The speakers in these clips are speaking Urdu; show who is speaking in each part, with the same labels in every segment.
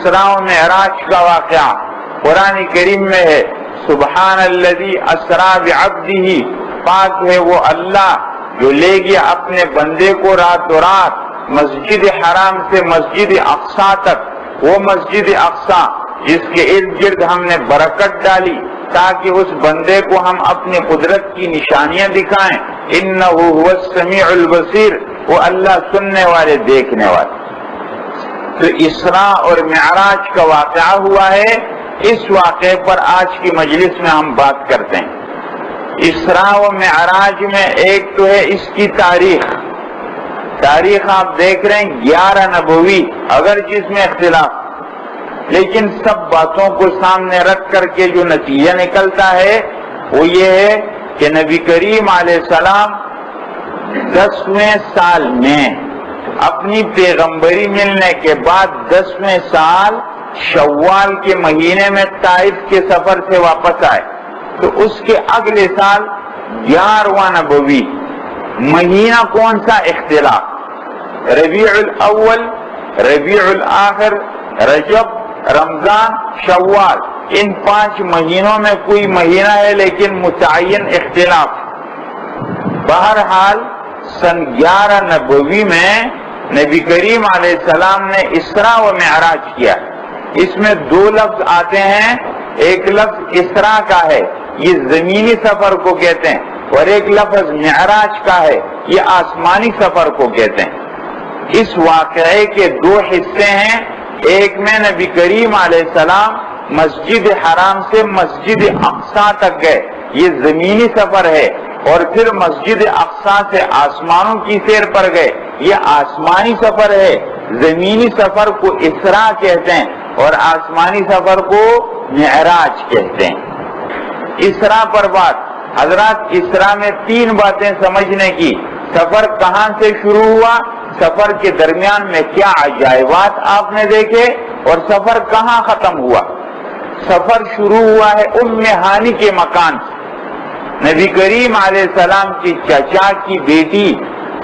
Speaker 1: اسراء و معراج کا واقعہ قرآن کریم میں ہے، سبحان الذی اسرا بعبدہ، پاک ہے وہ اللہ جو لے گیا اپنے بندے کو راتوں رات مسجد حرام سے مسجد اقصیٰ تک، وہ مسجد اقصیٰ جس کے ارد گرد ہم نے برکت ڈالی تاکہ اس بندے کو ہم اپنی قدرت کی نشانیاں دکھائیں۔ انہ هو السمیع البصیر، وہ اللہ سننے والے دیکھنے والے۔ تو اسراء اور معراج کا واقعہ ہوا ہے، اس واقعے پر آج کی مجلس میں ہم بات کرتے ہیں۔ اسراء و معراج میں ایک تو ہے اس کی تاریخ آپ دیکھ رہے ہیں 11 نبوی، اگر جس میں اختلاف، لیکن سب باتوں کو سامنے رکھ کر کے جو نتیجہ نکلتا ہے وہ یہ ہے کہ نبی کریم علیہ السلام 10ویں سال میں اپنی پیغمبری ملنے کے بعد 10ویں سال شوال کے مہینے میں طائف کے سفر سے واپس آئے، تو اس کے اگلے سال 11واں نبوی مہینہ کون سا؟ اختلاف، ربیع الاول، ربیع الاخر، رجب، رمضان، شوال، ان 5 مہینوں میں کوئی مہینہ ہے لیکن متعین اختلاف۔ بہرحال سن 11 نبوی میں نبی کریم علیہ السلام نے اسراء و معراج کیا۔ اس میں 2 لفظ آتے ہیں، ایک لفظ اسراء کا ہے، یہ زمینی سفر کو کہتے ہیں، اور ایک لفظ معراج کا ہے، یہ آسمانی سفر کو کہتے ہیں۔ اس واقعے کے 2 حصے ہیں، ایک میں نبی کریم علیہ السلام مسجد حرام سے مسجد اقصیٰ تک گئے، یہ زمینی سفر ہے، اور پھر مسجد اقصیٰ سے آسمانوں کی سیر پر گئے، یہ آسمانی سفر ہے۔ زمینی سفر کو اسراء کہتے ہیں اور آسمانی سفر کو معراج کہتے ہیں۔ اسراء پر بات، حضرات اسراء میں 3 باتیں سمجھنے کی، سفر کہاں سے شروع ہوا، سفر کے درمیان میں کیا عجائبات آپ نے دیکھے، اور سفر کہاں ختم ہوا۔ سفر شروع ہوا ہے ام ہانی کے مکان سے، نبی کریم علیہ السلام کی چچا کی بیٹی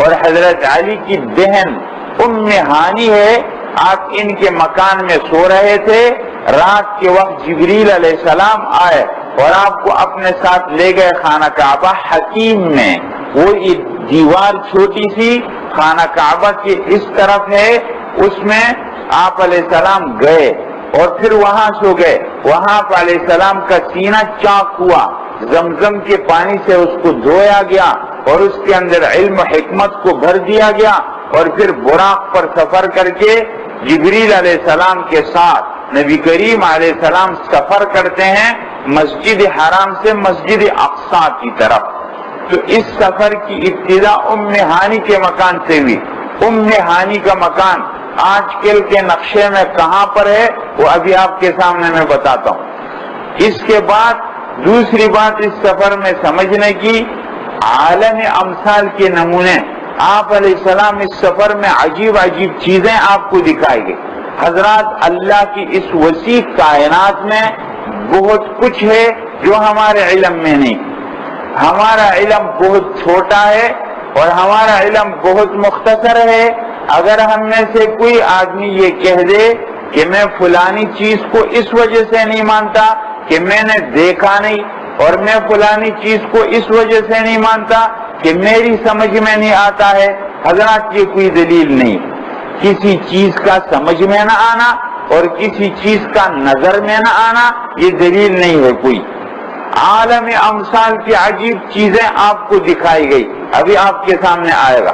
Speaker 1: اور حضرت علی کی بہن ام ہانی ہے، آپ ان کے مکان میں سو رہے تھے، رات کے وقت جبریل علیہ السلام آئے اور آپ کو اپنے ساتھ لے گئے خانہ کعبہ حکیم میں، وہ ایک دیوار چھوٹی سی خانہ کعبہ کی اس طرف ہے، اس میں آپ علیہ السلام گئے اور پھر وہاں سو گئے، وہاں آپ علیہ السلام کا سینہ چاک ہوا، زمزم کے پانی سے اس کو دھویا گیا اور اس کے اندر علم و حکمت کو بھر دیا گیا، اور پھر براق پر سفر کر کے جبریل علیہ السلام کے ساتھ نبی کریم علیہ السلام سفر کرتے ہیں مسجد حرام سے مسجد اقصیٰ کی طرف۔ تو اس سفر کی ابتدا ام ہانی کے مکان سے ہوئی۔ ام ہانی کا مکان آج کل کے نقشے میں کہاں پر ہے وہ ابھی آپ کے سامنے میں بتاتا ہوں۔ اس کے بعد دوسری بات اس سفر میں سمجھنے کی، عالم امثال کے نمونے، آپ علیہ السلام اس سفر میں عجیب عجیب چیزیں آپ کو دکھائی گئی۔ حضرات اللہ کی اس وسیع کائنات میں بہت کچھ ہے جو ہمارے علم میں نہیں، ہمارا علم بہت چھوٹا ہے اور ہمارا علم بہت مختصر ہے۔ اگر ہم میں سے کوئی آدمی یہ کہہ دے کہ میں فلانی چیز کو اس وجہ سے نہیں مانتا کہ میں نے دیکھا نہیں، اور میں فلانی چیز کو اس وجہ سے نہیں مانتا کہ میری سمجھ میں نہیں آتا ہے، حضرات یہ کوئی دلیل نہیں۔ کسی چیز کا سمجھ میں نہ آنا اور کسی چیز کا نظر میں نہ آنا یہ دلیل نہیں ہے کوئی۔ عالم امثال کی عجیب چیزیں آپ کو دکھائی گئی، ابھی آپ کے سامنے آئے گا۔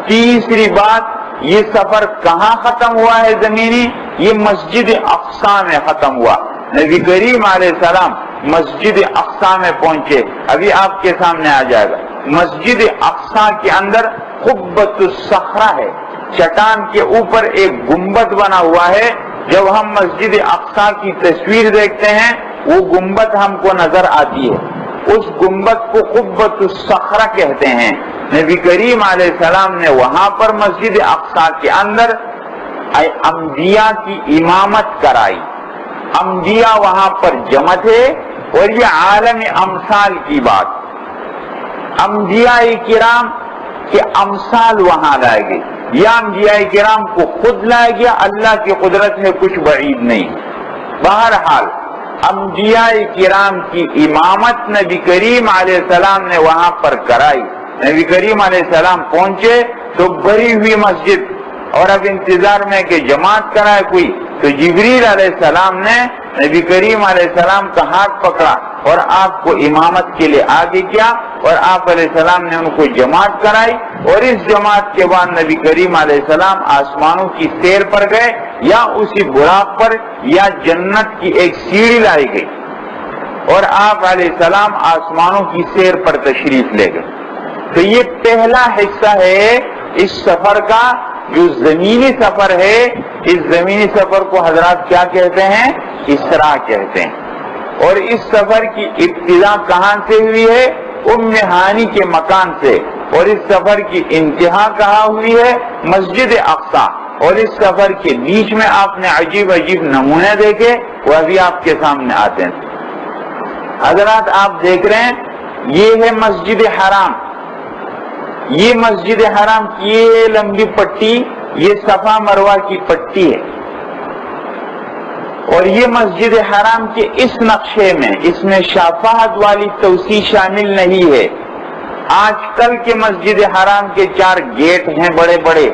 Speaker 1: تیسری بات، یہ سفر کہاں ختم ہوا ہے زمینی؟ یہ مسجد اقصیٰ میں ختم ہوا۔ نبی کریم علیہ السلام مسجد اقصیٰ میں پہنچے، ابھی آپ کے سامنے آ جائے گا۔ مسجد اقصیٰ کے اندر قبۃ الصخرہ ہے، چٹان کے اوپر ایک گنبد بنا ہوا ہے۔ جب ہم مسجد اقصیٰ کی تصویر دیکھتے ہیں وہ گنبد ہم کو نظر آتی ہے، اس گنبد کو قبۃ الصخرہ کہتے ہیں۔ نبی کریم علیہ السلام نے وہاں پر مسجد اقصیٰ کے اندر انبیاء کی امامت کرائی، انبیاء وہاں پر جمع تھے، اور یہ عالم امثال کی بات، انبیاء کرام کے امثال وہاں لائے گئے۔ یا انبیاء کرام کو خود لایا گیا، اللہ کی قدرت ہے، کچھ بعید نہیں۔ بہرحال انبیاء کرام کی امامت نبی کریم علیہ السلام نے وہاں پر کرائی۔ نبی کریم علیہ السلام پہنچے تو بھری ہوئی مسجد، اور اب انتظار میں کہ جماعت کرائے کوئی، تو جبریل علیہ السلام نے نبی کریم علیہ السلام کا ہاتھ پکڑا اور آپ کو امامت کے لیے آگے کیا، اور آپ علیہ السلام نے ان کو جماعت کرائی، اور اس جماعت کے بعد نبی کریم علیہ السلام آسمانوں کی سیر پر گئے، یا اسی براق پر یا جنت کی ایک سیڑھی لائی گئی، اور آپ علیہ السلام آسمانوں کی سیر پر تشریف لے گئے۔ تو یہ پہلا حصہ ہے اس سفر کا، جو زمینی سفر ہے۔ اس زمینی سفر کو حضرات کیا کہتے ہیں؟ اسراء کہتے ہیں۔ اور اس سفر کی ابتدا کہاں سے ہوئی ہے؟ ام ہانی کے مکان سے، اور اس سفر کی انتہا کہاں ہوئی ہے؟ مسجد اقصی۔ اور اس سفر کے بیچ میں آپ نے عجیب عجیب نمونے دیکھے، وہ ابھی آپ کے سامنے آتے ہیں۔ حضرات آپ دیکھ رہے ہیں، یہ ہے مسجد حرام۔ یہ مسجد حرام کی یہ لمبی پٹی، یہ صفا مروہ کی پٹی ہے، اور یہ مسجد حرام کے اس نقشے میں، اس میں شفاعت والی توسیع شامل نہیں ہے۔ آج کل کے مسجد حرام کے 4 گیٹ ہیں بڑے بڑے۔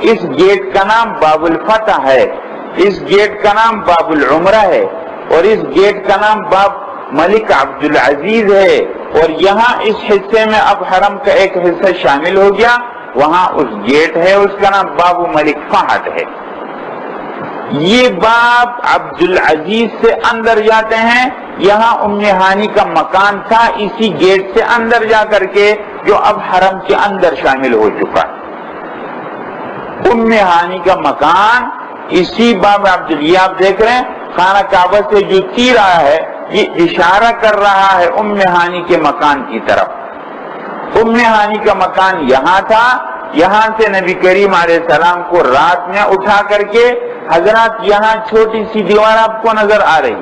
Speaker 1: اس گیٹ کا نام باب الفتح ہے، اس گیٹ کا نام باب العمرہ ہے، اور اس گیٹ کا نام باب ملک عبدالعزیز ہے۔ اور یہاں اس حصے میں اب حرم کا ایک حصہ شامل ہو گیا، وہاں اس گیٹ ہے، اس کا نام باب ملک فہد ہے۔ یہ باب عبدالعزیز سے اندر جاتے ہیں، یہاں ام ہانی کا مکان تھا، اسی گیٹ سے اندر جا کر کے جو اب حرم کے اندر شامل ہو چکا۔ ام ہانی کا مکان اسی باب عبدالعزیز، آپ دیکھ رہے ہیں خانہ کعبہ سے جو تیر آیا ہے، یہ اشارہ کر رہا ہے ام ہانی کے مکان کی طرف۔ ام ہانی کا مکان یہاں تھا، یہاں سے نبی کریم علیہ السلام کو رات میں اٹھا کر کے، حضرات یہاں چھوٹی سی دیوار آپ کو نظر آ رہی،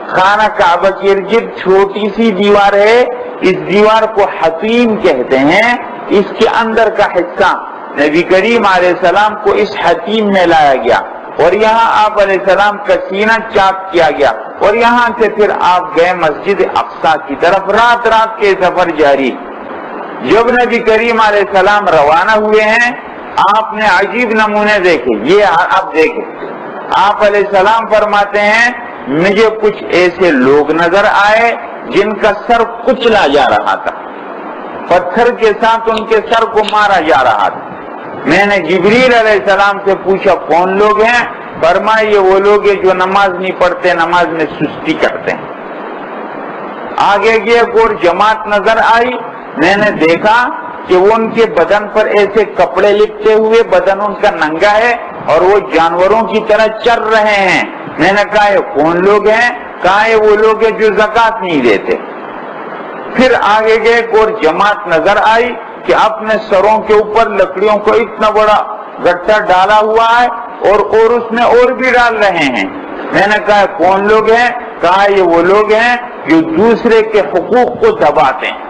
Speaker 1: خانہ کعبہ کے ارد چھوٹی سی دیوار ہے، اس دیوار کو حتیم کہتے ہیں۔ اس کے اندر کا حصہ نبی کریم علیہ السلام کو اس حتیم میں لایا گیا، اور یہاں آپ علیہ السلام کا سینہ چاک کیا گیا، اور یہاں سے پھر آپ گئے مسجد اقصی کی طرف۔ رات رات کے سفر جاری۔ جب نبی کریم علیہ السلام روانہ ہوئے ہیں، آپ نے عجیب نمونے دیکھے۔ یہ آپ دیکھیں، آپ علیہ السلام فرماتے ہیں مجھے کچھ ایسے لوگ نظر آئے جن کا سر کچلا جا رہا تھا، پتھر کے ساتھ ان کے سر کو مارا جا رہا تھا۔ میں نے جبریل علیہ السلام سے پوچھا کون لوگ ہیں؟ فرمایا یہ وہ لوگ ہیں جو نماز نہیں پڑھتے، نماز میں سستی کرتے ہیں۔ آگے ایک اور جماعت نظر آئی، میں نے دیکھا کہ وہ ان کے بدن پر ایسے کپڑے لپٹے ہوئے، بدن ان کا ننگا ہے، اور وہ جانوروں کی طرح چر رہے ہیں۔ میں نے کہا یہ کون لوگ ہیں؟ کہا یہ وہ لوگ ہیں جو زکات نہیں دیتے۔ پھر آگے گئے ایک اور جماعت نظر آئی کہ اپنے سروں کے اوپر لکڑیوں کو اتنا بڑا گٹھا ڈالا ہوا ہے، اور اس میں اور بھی ڈال رہے ہیں۔ میں نے کہا کون لوگ ہیں؟ کہا یہ وہ لوگ ہیں جو دوسرے کے حقوق کو دباتے ہیں۔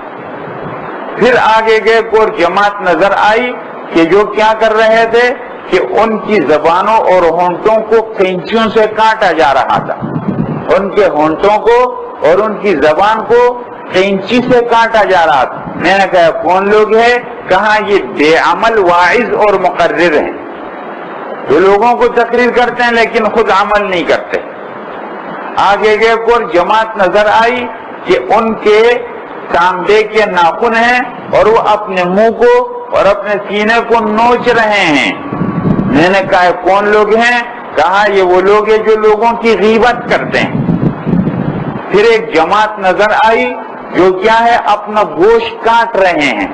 Speaker 1: پھر آگے گئے اور جماعت نظر آئی کہ جو کیا کر رہے تھے کہ ان کی زبانوں اور ہونٹوں کو کینچیوں سے کاٹا جا رہا تھا، ان کے ہونٹوں کو اور ان کی زبان کو کینچی سے کاٹا جا رہا تھا۔ میں نے کہا کون لوگ ہیں؟ کہا یہ بے عمل واعظ اور مقرر ہیں، جو لوگوں کو تقریر کرتے ہیں لیکن خود عمل نہیں کرتے۔ آگے گئے اور جماعت نظر آئی کہ ان کے تانبے کے ناخن ہیں، اور وہ اپنے منہ کو اور اپنے سینے کو نوچ رہے ہیں۔ میں نے کہا کون لوگ ہیں؟ کہا یہ وہ لوگ ہیں جو لوگوں کی غیبت کرتے ہیں۔ پھر ایک جماعت نظر آئی جو کیا ہے اپنا گوشت کاٹ رہے ہیں۔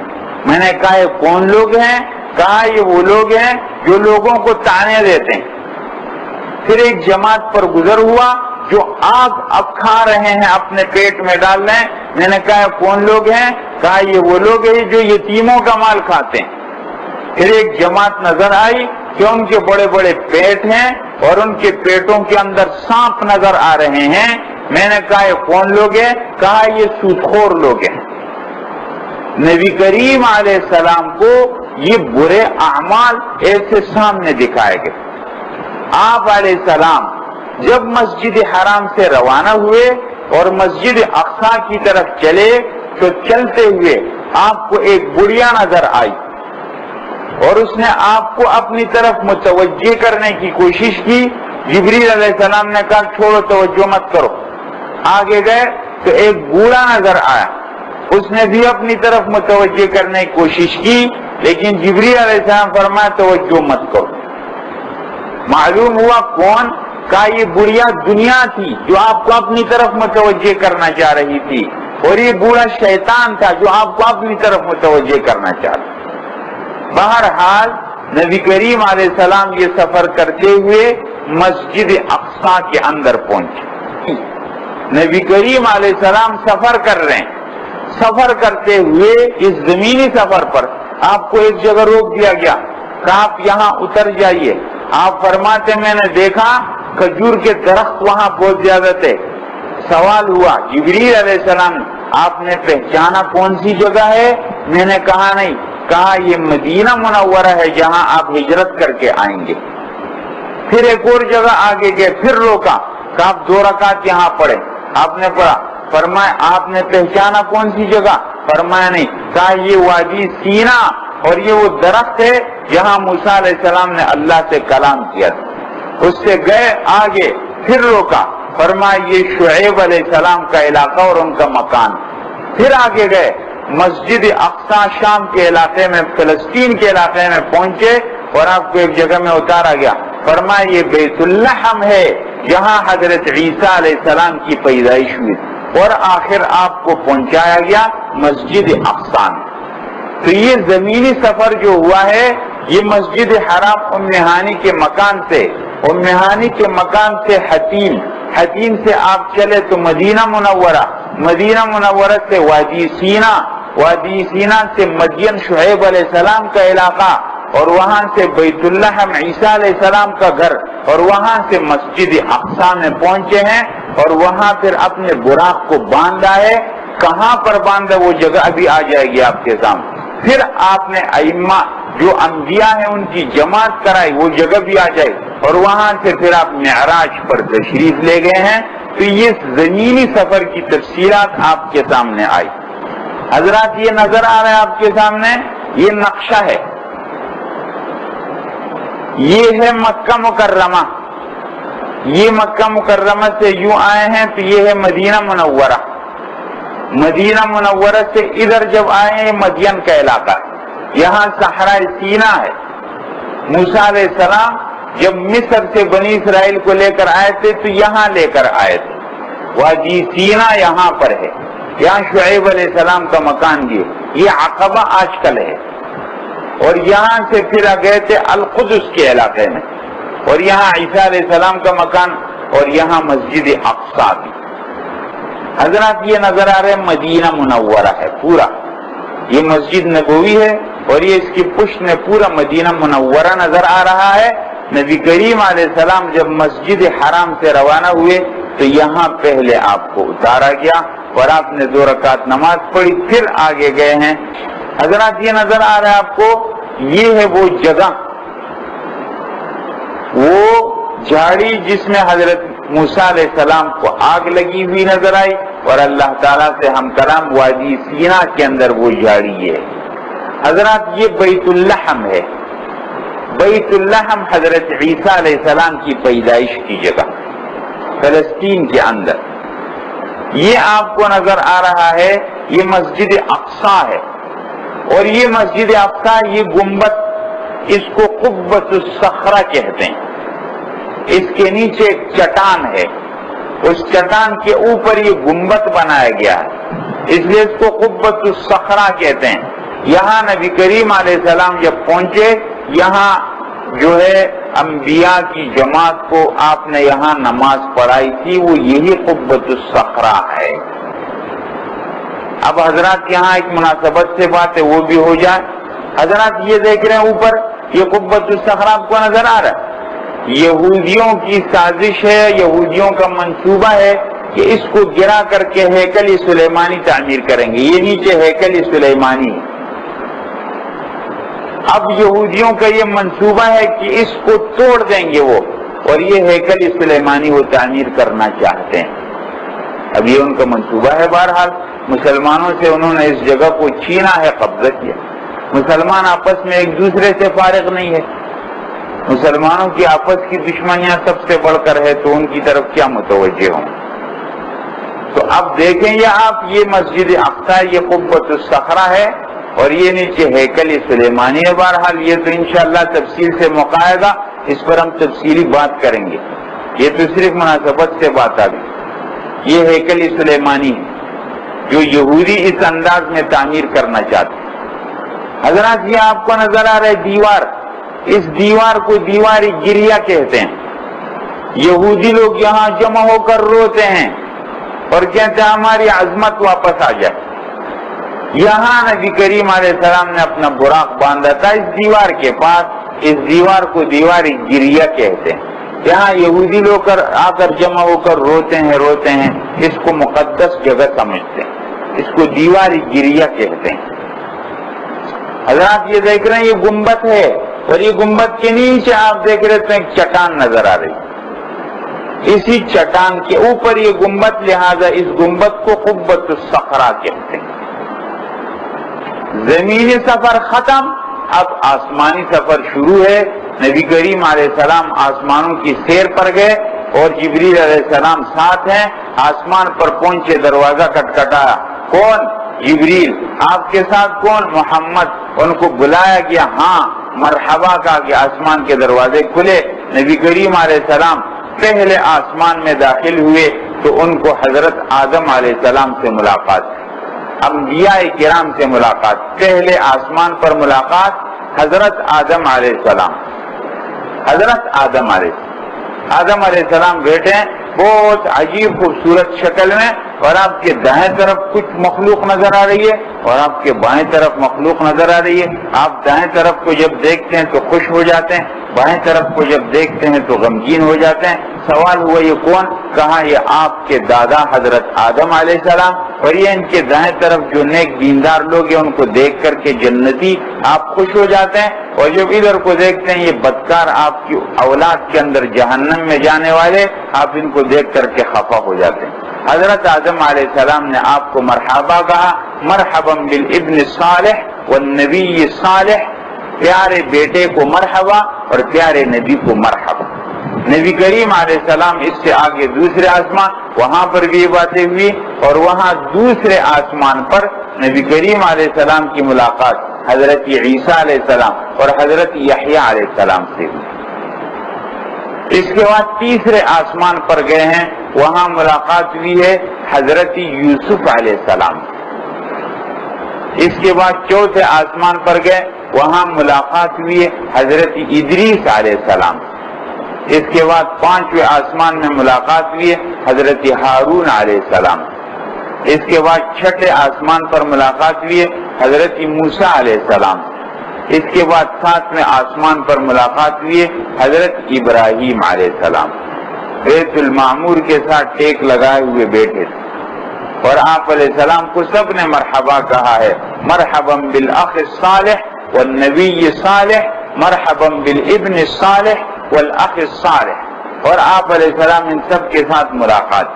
Speaker 1: میں نے کہا یہ کون لوگ ہیں؟ کہا یہ وہ لوگ ہیں جو لوگوں کو طعنے دیتے ہیں۔ پھر ایک جماعت پر گزر ہوا جو آگ اب کھا رہے ہیں، اپنے پیٹ میں ڈال رہے ہیں۔ میں نے کہا کون لوگ ہیں؟ کہا یہ وہ لوگ ہیں جو یتیموں کا مال کھاتے ہیں۔ پھر ایک جماعت نظر آئی کہ ان کے بڑے بڑے پیٹ ہیں اور ان کے پیٹوں کے اندر سانپ نظر آ رہے ہیں۔ میں نے کہا یہ کون لوگ ہیں؟ کہا یہ سود خور لوگ ہیں۔ نبی کریم علیہ السلام کو یہ برے اعمال ایسے سامنے دکھائے گئے۔ آپ علیہ السلام جب مسجد حرام سے روانہ ہوئے اور مسجد اقصی کی طرف چلے تو چلتے ہوئے آپ کو ایک بڑھیا نظر آئی اور اس نے آپ کو اپنی طرف متوجہ کرنے کی کوشش کی۔ جبریل علیہ السلام نے کہا چھوڑو، توجہ مت کرو۔ آگے گئے تو ایک بوڑھا نظر آیا، اس نے بھی اپنی طرف متوجہ کرنے کی کوشش کی، لیکن جبریل علیہ السلام فرمایا توجہ مت کرو۔ معلوم ہوا کون؟ کہا یہ بڑھیا دنیا تھی جو آپ کو اپنی طرف متوجہ کرنا چاہ رہی تھی، اور یہ بوڑھا شیطان تھا جو آپ کو اپنی طرف متوجہ کرنا چاہ رہا۔ بہرحال نبی کریم علیہ السلام یہ سفر کرتے ہوئے مسجد اقصی کے اندر پہنچے۔ نبی کریم علیہ السلام سفر کر رہے ہیں، سفر کرتے ہوئے اس زمینی سفر پر آپ کو ایک جگہ روک دیا گیا کہ آپ یہاں اتر جائیے۔ آپ فرماتے میں نے دیکھا کھجور کے درخت وہاں بہت زیادہ تھے۔ سوال ہوا جبریل علیہ السلام آپ نے پہچانا کون سی جگہ ہے؟ میں نے کہا نہیں۔ کہا یہ مدینہ منورہ ہے جہاں آپ ہجرت کر کے آئیں گے۔ پھر ایک اور جگہ آگے گئے، پھر روکا کہ آپ 2 رکعت یہاں پڑھیں۔ آپ نے پڑھا۔ فرمایا آپ نے پہچانا کون سی جگہ؟ فرمایا نہیں۔ کہا یہ وادی سینا اور یہ وہ درخت ہے جہاں موسیٰ علیہ السلام نے اللہ سے کلام کیا تھا۔ اس سے گئے آگے، پھر روکا۔ فرمایا یہ شعیب علیہ السلام کا علاقہ اور ان کا مکان۔ پھر آگے گئے، مسجد اقصی شام کے علاقے میں، فلسطین کے علاقے میں پہنچے اور آپ کو ایک جگہ میں اتارا گیا۔ فرمایا یہ بیت اللحم ہے جہاں حضرت عیسیٰ علیہ السلام کی پیدائش ہوئی، اور آخر آپ کو پہنچایا گیا مسجد اقصی میں۔ تو یہ زمینی سفر جو ہوا ہے یہ مسجد حرام ام ہانی کے مکان سے، ام ہانی کے مکان سے حتیم سے آپ چلے تو مدینہ منورہ، مدینہ منورہ سے وادی سینا، وادی سینا سے مدین شعیب علیہ السلام کا علاقہ، اور وہاں سے بیت اللحم عیسیٰ علیہ السلام کا گھر، اور وہاں سے مسجد اقصی میں پہنچے ہیں، اور وہاں پھر اپنے براق کو باندھا ہے۔ کہاں پر باندھا وہ جگہ ابھی آ جائے گی آپ کے سامنے۔ پھر آپ نے ائمہ جو انبیاء ہیں ان کی جماعت کرائی، وہ جگہ بھی آ جائے، اور وہاں سے پھر آپ معراج پر تشریف لے گئے ہیں۔ تو یہ زمینی سفر کی تفصیلات آپ کے سامنے آئی۔ حضرات یہ نظر آ رہا ہے آپ کے سامنے، یہ نقشہ ہے، یہ ہے مکہ مکرمہ۔ یہ مکہ مکرمہ سے یوں آئے ہیں تو یہ ہے مدینہ منورہ۔ مدینہ منورہ سے ادھر جب آئے ہیں مدین کا علاقہ، یہاں صحرائے سینا ہے۔ موسیٰ علیہ السلام جب مصر سے بنی اسرائیل کو لے کر آئے تھے تو یہاں لے کر آئے تھے، وادی سینا یہاں پر ہے، یہاں شعیب علیہ السلام کا مکان بھی ہے، یہ عقبہ آج کل ہے، اور یہاں سے پھر گئے تھے القدس کے علاقے میں، اور یہاں عیسیٰ علیہ السلام کا مکان، اور یہاں مسجد اقصی بھی۔ حضرات یہ نظر آ رہے مدینہ منورہ ہے پورا، یہ مسجد نبوی ہے، اور یہ اس کی پشت میں پورا مدینہ منورہ نظر آ رہا ہے۔ نبی کریم علیہ السلام جب مسجد حرام سے روانہ ہوئے تو یہاں پہلے آپ کو اتارا گیا، اور آپ نے 2 رکعت نماز پڑھی، پھر آگے گئے ہیں۔ حضرات یہ نظر آ رہا ہے آپ کو، یہ ہے وہ جگہ، وہ جھاڑی جس میں حضرت موسیٰ علیہ السلام کو آگ لگی ہوئی نظر آئی، اور اللہ تعالیٰ سے ہم کلام وادی سینا کے اندر وہ جھاڑی ہے۔ حضرات یہ بیت اللحم ہے، بیت اللحم حضرت عیسیٰ علیہ السلام کی پیدائش کی جگہ فلسطین کے اندر۔ یہ آپ کو نظر آ رہا ہے یہ مسجد اقصی ہے، اور یہ مسجد اقصی یہ گنبد، اس کو قبۃ الصخرہ کہتے ہیں۔ اس کے نیچے ایک چٹان ہے، اس چٹان کے اوپر یہ گنبد بنایا گیا ہے، اس لیے اس کو قبۃ الصخرہ کہتے ہیں۔ یہاں نبی کریم علیہ السلام جب پہنچے، یہاں جو ہے انبیاء کی جماعت کو آپ نے یہاں نماز پڑھائی تھی، وہ یہی قبۃ الصخرہ ہے۔ اب حضرات یہاں ایک مناسبت سے بات ہے وہ بھی ہو جائے۔ حضرات یہ دیکھ رہے ہیں اوپر یہ قبۃ الصخرہ آپ کو نظر آ رہا ہے، یہودیوں کی سازش ہے، یہودیوں کا منصوبہ ہے کہ اس کو گرا کر کے ہیکل سلیمانی تعمیر کریں گے۔ یہ نیچے ہیکل سلیمانی ہے، اب یہودیوں کا یہ منصوبہ ہے کہ اس کو توڑ دیں گے وہ، اور یہ ہیکل سلیمانی وہ تعمیر کرنا چاہتے ہیں۔ اب یہ ان کا منصوبہ ہے۔ بہرحال مسلمانوں سے انہوں نے اس جگہ کو چھینا ہے، قبضہ کیا۔ مسلمان آپس میں ایک دوسرے سے فارغ نہیں ہے، مسلمانوں کی آپس کی دشمنیاں سب سے بڑھ کر ہے، تو ان کی طرف کیا متوجہ ہوں۔ تو اب دیکھیں یہ آپ، یہ مسجد اقصی، یہ قبۃ الصخرہ ہے، اور یہ نیچے ہیکل سلیمانی ہے۔ بہرحال یہ تو انشاءاللہ تفصیل سے موقع آئے گا، اس پر ہم تفصیلی بات کریں گے، یہ تو صرف مناسبت سے بات آ گئی۔ یہ ہیکل سلیمانی ہے جو یہودی اس انداز میں تعمیر کرنا چاہتے ہیں۔ حضرات یہ آپ کو نظر آ رہا ہے دیوار، اس دیوار کو دیوار گریہ کہتے ہیں۔ یہودی لوگ یہاں جمع ہو کر روتے ہیں اور کہتے ہیں ہماری عظمت واپس آ جائے۔ یہاں نبی کریم علیہ السلام نے اپنا براق باندھا تھا اس دیوار کے پاس، اس دیوار کو دیوار گریہ کہتے ہیں۔ یہاں یہودی لوگ آ کر جمع ہو کر روتے ہیں، اس کو مقدس جگہ سمجھتے ہیں، اس کو دیوار گریہ کہتے ہیں۔ حضرات یہ دیکھ رہے ہیں یہ گنبد ہے، اور یہ گنبد کے نیچے آپ دیکھ رہے ہیں ایک چٹان نظر آ رہی، اسی چٹان کے اوپر یہ گنبد، لہذا اس گنبد کو قبۃ الصخرہ کہتے ہیں۔ زمینی سفر ختم، اب آسمانی سفر شروع ہے۔ نبی کریم علیہ السلام آسمانوں کی سیر پر گئے اور جبریل علیہ السلام ساتھ ہیں۔ آسمان پر پہنچے، دروازہ کٹکھٹایا، کون؟ جبریل۔ آپ کے ساتھ کون؟ محمد۔ ان کو بلایا گیا، ہاں مرحبا کہا کہ آسمان کے دروازے کھلے۔ نبی کریم علیہ السلام پہلے آسمان میں داخل ہوئے تو ان کو حضرت آدم علیہ السلام سے ملاقات، انبیاء کرام سے ملاقات، پہلے آسمان پر ملاقات حضرت آدم علیہ السلام۔ حضرت آدم علیہ السلام بیٹھے ہیں بہت عجیب خوبصورت شکل میں، اور آپ کے دائیں طرف کچھ مخلوق نظر آ رہی ہے اور آپ کے بائیں طرف مخلوق نظر آ رہی ہے۔ آپ دائیں طرف کو جب دیکھتے ہیں تو خوش ہو جاتے ہیں، بائیں طرف کو جب دیکھتے ہیں تو غمگین ہو جاتے ہیں۔ سوال ہوا یہ کون؟ کہا یہ آپ کے دادا حضرت آدم علیہ السلام، اور یہ ان کے دائیں طرف جو نیک دیندار لوگ ہیں ان کو دیکھ کر کے جنتی آپ خوش ہو جاتے ہیں، اور جب ادھر کو دیکھتے ہیں یہ بدکار آپ کی اولاد کے اندر جہنم میں جانے والے، آپ ان کو دیکھ کر کے خفا ہو جاتے ہیں۔ حضرت آدم علیہ السلام نے آپ کو مرحبا کہا، مرحبا بالابن الصالح والنبی الصالح، پیارے بیٹے کو مرحبا اور پیارے نبی کو مرحبا۔ نبی کریم علیہ السلام اس سے آگے دوسرے آسمان، وہاں پر بھی یہ باتیں ہوئی، اور وہاں دوسرے آسمان پر نبی کریم علیہ السلام کی ملاقات حضرت عیسیٰ علیہ السلام اور حضرت یحییٰ علیہ السلام سے ہوئی۔ اس کے بعد تیسرے آسمان پر گئے ہیں، وہاں ملاقات ہوئی ہے حضرت یوسف علیہ السلام۔ اس کے بعد چوتھے آسمان پر گئے، وہاں ملاقات ہوئی ہے حضرت ادریس علیہ السلام۔ اس کے بعد پانچویں آسمان میں ملاقات ہوئی ہے حضرت ہارون علیہ السلام۔ اس کے بعد چھٹے آسمان پر ملاقات ہوئی ہے حضرت موسیٰ علیہ السلام۔ اس کے بعد ساتویں آسمان پر ملاقات ہوئی ہے حضرت ابراہیم علیہ السلام۔ بیت المعمور کے ساتھ ٹیک لگائے ہوئے بیٹھے تھے، اور آپ علیہ السلام کو سب نے مرحبا کہا ہے، مرحبا بالاخ الصالح والنبی الصالح، مرحبا بالابن الصالح والاخ الصالح، اور آپ علیہ السلام ان سب کے ساتھ ملاقات۔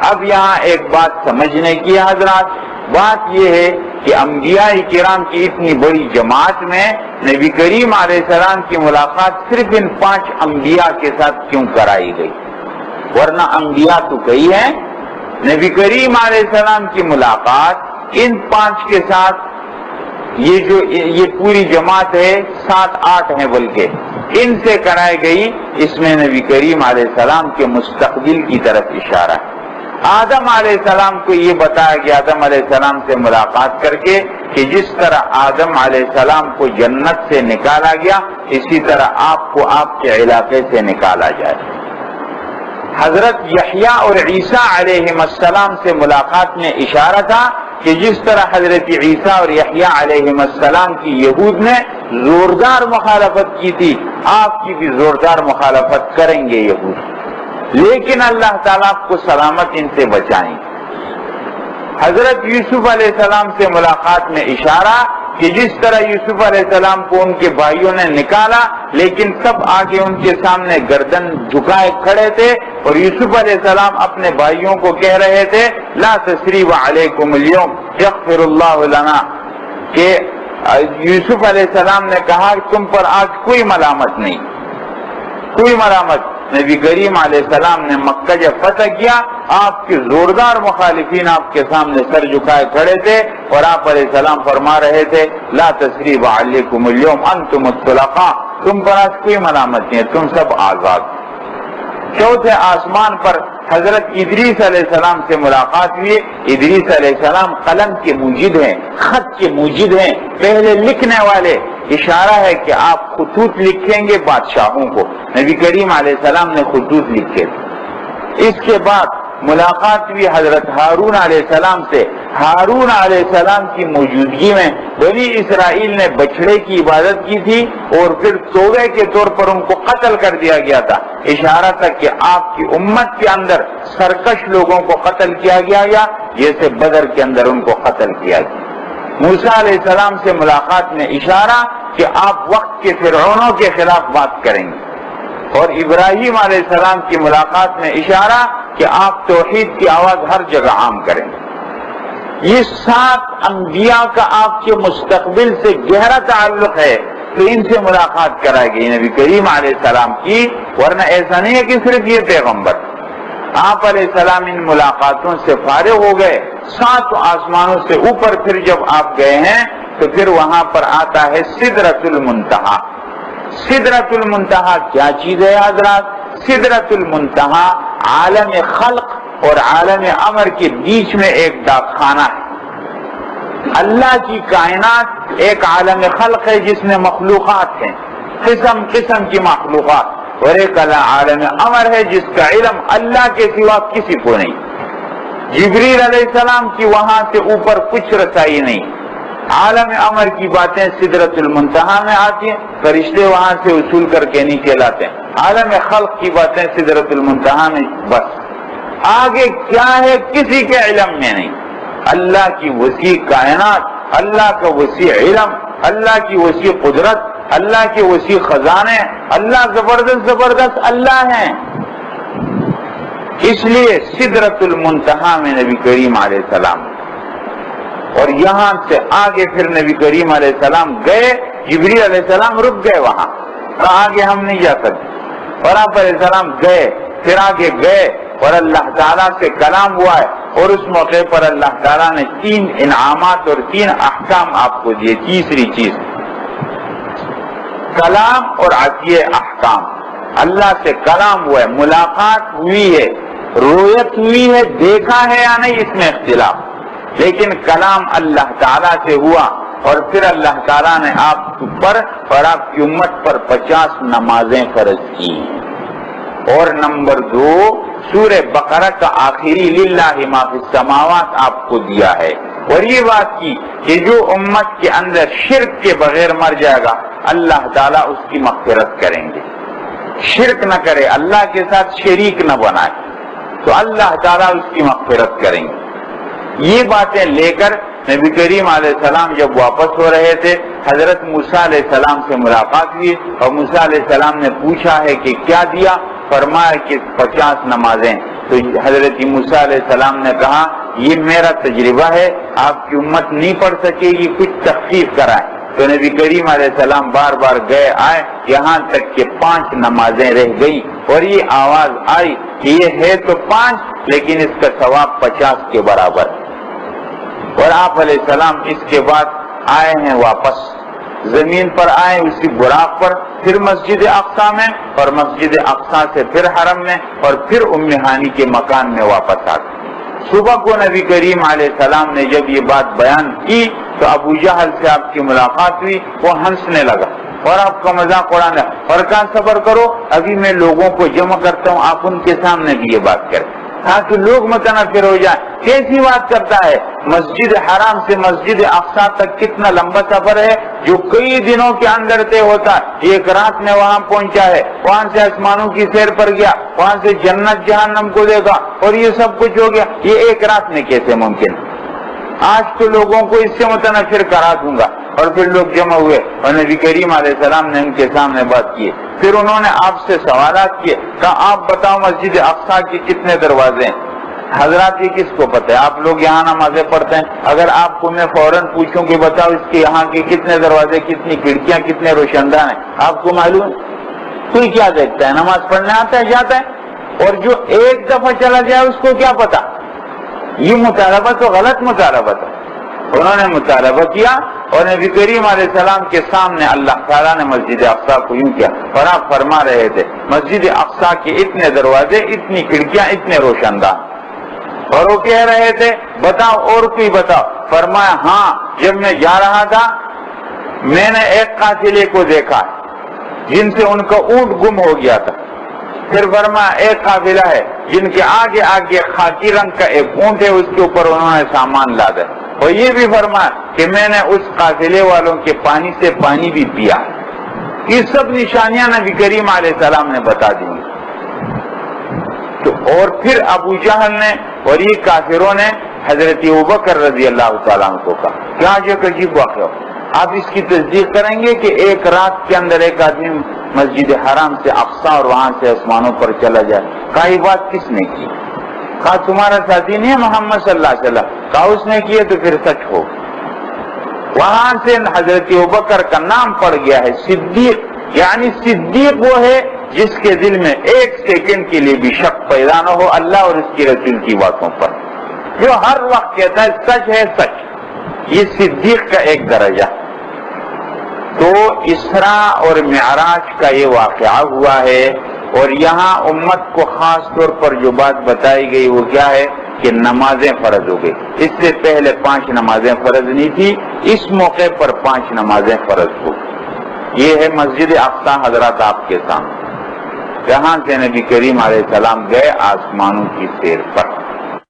Speaker 1: اب یہاں ایک بات سمجھنے کی حضرات، بات یہ ہے کہ انبیاء کرام کی اتنی بڑی جماعت میں نبی کریم علیہ السلام کی ملاقات صرف ان 5 انبیاء کے ساتھ کیوں کرائی گئی؟ ورنہ انبیاء تو کئی ہیں۔ نبی کریم علیہ السلام کی ملاقات ان 5 کے ساتھ، یہ پوری جماعت ہے، 7-8 ہیں بلکہ، ان سے کرائی گئی۔ اس میں نبی کریم علیہ السلام کے مستقبل کی طرف اشارہ ہے۔ آدم علیہ السلام کو یہ بتایا گیا آدم علیہ السلام سے ملاقات کر کے کہ جس طرح آدم علیہ السلام کو جنت سے نکالا گیا، اسی طرح آپ کو آپ کے علاقے سے نکالا جائے۔ حضرت یحییٰ اور عیسیٰ علیہ السلام سے ملاقات میں اشارہ تھا کہ جس طرح حضرت عیسیٰ اور یحییٰ علیہ السلام کی یہود نے زوردار مخالفت کی تھی، آپ کی بھی زوردار مخالفت کریں گے یہود، لیکن اللہ تعالیٰ کو سلامت ان سے بچائیں۔ حضرت یوسف علیہ السلام سے ملاقات میں اشارہ کہ جس طرح یوسف علیہ السلام کو ان کے بھائیوں نے نکالا لیکن سب آگے ان کے سامنے گردن جھکائے کھڑے تھے، اور یوسف علیہ السلام اپنے بھائیوں کو کہہ رہے تھے لا تثریب علیکم اليوم یغفر اللہ لنا، کہ یوسف علیہ السلام نے کہا کہ تم پر آج کوئی ملامت نہیں، کوئی ملامت۔ نبی کریم علیہ السلام نے مکہ جب فتح کیا، آپ کے زوردار مخالفین آپ کے سامنے سر جھکائے کھڑے تھے، اور آپ علیہ السلام فرما رہے تھے لا تثریب علیکم اليوم انتم الطلقاء، تم پر آج کوئی ملامت نہیں ہے، تم سب آزاد۔ چوتھے آسمان پر حضرت ادریس علیہ السلام سے ملاقات ہوئی۔ ادریس علیہ السلام قلم کے موجد ہیں، خط کے موجد ہیں، پہلے لکھنے والے۔ اشارہ ہے کہ آپ خطوط لکھیں گے بادشاہوں کو، نبی کریم علیہ السلام نے خطوط لکھے تھے۔ اس کے بعد ملاقات ہوئی حضرت ہارون علیہ السلام سے۔ ہارون علیہ السلام کی موجودگی میں بنی اسرائیل نے بچڑے کی عبادت کی تھی، اور پھر توبے کے طور پر ان کو قتل کر دیا گیا تھا۔ اشارہ تھا کہ آپ کی امت کے اندر سرکش لوگوں کو قتل کیا گیا، جیسے بدر کے اندر ان کو قتل کیا گیا۔ موسیٰ علیہ السلام سے ملاقات میں اشارہ کہ آپ وقت کے فرعونوں کے خلاف بات کریں گے، اور ابراہیم علیہ السلام کی ملاقات میں اشارہ کہ آپ توحید کی آواز ہر جگہ عام کریں گے۔ یہ 7 انبیاء کا آپ کے مستقبل سے گہرا تعلق ہے، تو ان سے ملاقات کرائی گئی نبی کریم علیہ السلام کی، ورنہ ایسا نہیں ہے کہ صرف یہ پیغمبر۔ آپ علیہ السلام ان ملاقاتوں سے فارغ ہو گئے، 7 آسمانوں سے اوپر پھر جب آپ گئے ہیں تو پھر وہاں پر آتا ہے سدرۃ المنتہا۔ سدرۃ المنتہا کیا چیز ہے حضرات؟ سدرۃ المنتہا عالم خلق اور عالم امر کے بیچ میں ایک ڈاک خانہ ہے۔ اللہ کی کائنات ایک عالم خلق ہے جس میں مخلوقات ہیں، قسم قسم کی مخلوقات، اور ایک عالم امر ہے جس کا علم اللہ کے سوا کسی کو نہیں۔ جبریل علیہ السلام کی وہاں سے اوپر کچھ رسائی نہیں۔ عالم امر کی باتیں سدرۃ المنتہا میں آتی ہیں، فرشتے وہاں سے اصول کر کے نیچے لاتے ہیں۔ عالم خلق کی باتیں سدرۃ المنتہا میں، بس آگے کیا ہے کسی کے علم میں نہیں۔ اللہ کی وسیع کائنات، اللہ کا وسیع علم، اللہ کی وسیع قدرت، اللہ کے وسیع خزانے، اللہ زبردست زبردست اللہ ہیں۔ اس لیے سدرۃ المنتہا میں نبی کریم علیہ السلام، اور یہاں سے آگے پھر نبی کریم علیہ السلام گئے، جبریل علیہ السلام رک گئے وہاں، اور آگے ہم نہیں جا سکتے، اور آپ علیہ السلام گئے، پھر آگے گئے، اور اللہ تعالیٰ سے کلام ہوا ہے، اور اس موقع پر اللہ تعالیٰ نے 3 انعامات اور 3 احکام آپ کو دیے۔ تیسری چیز کلام اور عطیہ احکام۔ اللہ سے کلام ہوا ہے، ملاقات ہوئی ہے، رویت ہوئی ہے، دیکھا ہے یا نہیں اس میں اختلاف، لیکن کلام اللہ تعالیٰ سے ہوا، اور پھر اللہ تعالیٰ نے آپ پر اور آپ کی امت پر 50 نمازیں فرض کی۔ اور نمبر 2 سورہ بقرہ کا آخری للہ ما فی السماوات آپ کو دیا ہے، اور یہ بات کی کہ جو امت کے اندر شرک کے بغیر مر جائے گا اللہ تعالیٰ اس کی مغفرت کریں گے۔ شرک نہ کرے، اللہ کے ساتھ شریک نہ بنائے، تو اللہ تعالیٰ اس کی مغفرت کریں گے۔ یہ باتیں لے کر نبی کریم علیہ السلام جب واپس ہو رہے تھے، حضرت موسیٰ علیہ السلام سے ملاقات ہوئی، اور موسیٰ علیہ السلام نے پوچھا ہے کہ کیا دیا؟ فرمایا کہ 50 نمازیں۔ تو حضرت موسیٰ علیہ السلام نے کہا یہ میرا تجربہ ہے، آپ کی امت نہیں پڑھ سکے گی، کچھ تخفیف کرائیں۔ تو نبی کریم علیہ السلام بار بار گئے آئے، یہاں تک کہ 5 نمازیں رہ گئی، اور یہ آواز آئی کہ یہ ہے تو 5 لیکن اس کا ثواب 50 کے برابر۔ اور آپ علیہ السلام اس کے بعد آئے ہیں واپس، زمین پر آئے اسی براق پر، پھر مسجد اقصی میں، اور مسجد اقصی سے پھر حرم میں، اور پھر ام ہانی کے مکان میں واپس آ گئے۔ صبح کو نبی کریم علیہ السلام نے جب یہ بات بیان کی تو ابو جہل سے آپ کی ملاقات ہوئی، وہ ہنسنے لگا اور آپ کا مذاق اڑانے، اور کہا صبر کرو، ابھی میں لوگوں کو جمع کرتا ہوں، آپ ان کے سامنے بھی یہ بات کریں تاکہ لوگ متنفر ہو جائیں۔ کیسی بات کرتا ہے؟ مسجد حرام سے مسجد اقصی تک کتنا لمبا سفر ہے جو کئی دنوں کے اندر طے ہوتا ہے، ایک رات میں وہاں پہنچا ہے، وہاں سے آسمانوں کی سیر پر گیا، وہاں سے جنت جہنم کو دیکھا، اور یہ سب کچھ ہو گیا، یہ ایک رات میں کیسے ممکن؟ آج تو لوگوں کو اس سے متنفر کرا دوں گا، اور پھر لوگ جمع ہوئے اور نبی کریم علیہ السلام نے ان کے سامنے بات کی. پھر انہوں نے آپ سے سوالات کیے, کہا آپ بتاؤ مسجد اقصی کے کتنے دروازے ہیں؟ حضرات یہ کس کو پتہ ہے؟ آپ لوگ یہاں نمازیں پڑھتے ہیں, اگر آپ کو میں فوراً پوچھوں کہ بتاؤ اس کے یہاں کے کتنے دروازے, کتنی کھڑکیاں, کتنے روشندان ہیں, آپ کو معلوم ہے؟ کوئی کیا دیکھتا ہے؟ نماز پڑھنے آتا ہے, جاتا ہے, اور جو ایک دفعہ چلا جائے اس کو کیا پتا؟ یہ مطالبہ تو غلط مطالبہ تھا. انہوں نے مطالبہ کیا اور نبی کریم علیہ السلام کے سامنے اللہ تعالیٰ نے مسجد اقصی کو یوں کیا, اور آپ فرما رہے تھے مسجد اقصی کے اتنے دروازے, اتنی کھڑکیاں, اتنے روشندان, اور وہ کہہ رہے تھے بتاؤ اور کوئی بتاؤ. فرمایا ہاں, جب میں جا رہا تھا میں نے ایک قافلے کو دیکھا جن سے ان کا اونٹ گم ہو گیا تھا. پھر فرمایا ایک قافلہ ہے جن کے آگے آگے خاکی رنگ کا ایک اونٹ ہے, اس کے اوپر انہوں نے سامان لادا. اور یہ بھی فرمایا کہ میں نے اس قافلے والوں کے پانی سے پانی بھی پیا. یہ سب نشانیاں نبی کریم علیہ السلام نے بتا دی. تو اور پھر ابو جہل نے اور یہ کافروں نے حضرت ابوبکر رضی اللہ تعالیٰ عنہ کو کہا کہ آج ایک عجیب واقعہ ہو, آپ اس کی تصدیق کریں گے کہ ایک رات کے اندر ایک آدمی مسجد حرام سے اقصی اور وہاں سے آسمانوں پر چلا جائے؟ کہا یہ بات کس نے کی؟ کہا تمہارا ساتھی نہیں ہے محمد صلی اللہ علیہ وسلم؟ کہا اس نے کیے تو پھر سچ ہو. وہاں سے حضرت ابوبکر کا نام پڑ گیا ہے صدیق, یعنی صدیق وہ ہے جس کے دل میں ایک سیکنڈ کے لیے بھی شک پیدا نہ ہو اللہ اور اس کے رسول کی باتوں پر, جو ہر وقت کہتا ہے سچ ہے سچ. یہ صدیق کا ایک درجہ. تو اسراء اور معراج کا یہ واقعہ ہوا ہے, اور یہاں امت کو خاص طور پر جو بات بتائی گئی وہ کیا ہے کہ نمازیں فرض ہو گئی. اس سے پہلے 5 نمازیں فرض نہیں تھی, اس موقع پر 5 نمازیں فرض ہو. یہ ہے مسجد اقصی حضرات آپ کے سامنے, جہاں سے نبی کریم علیہ السلام گئے آسمانوں کی سیر پر.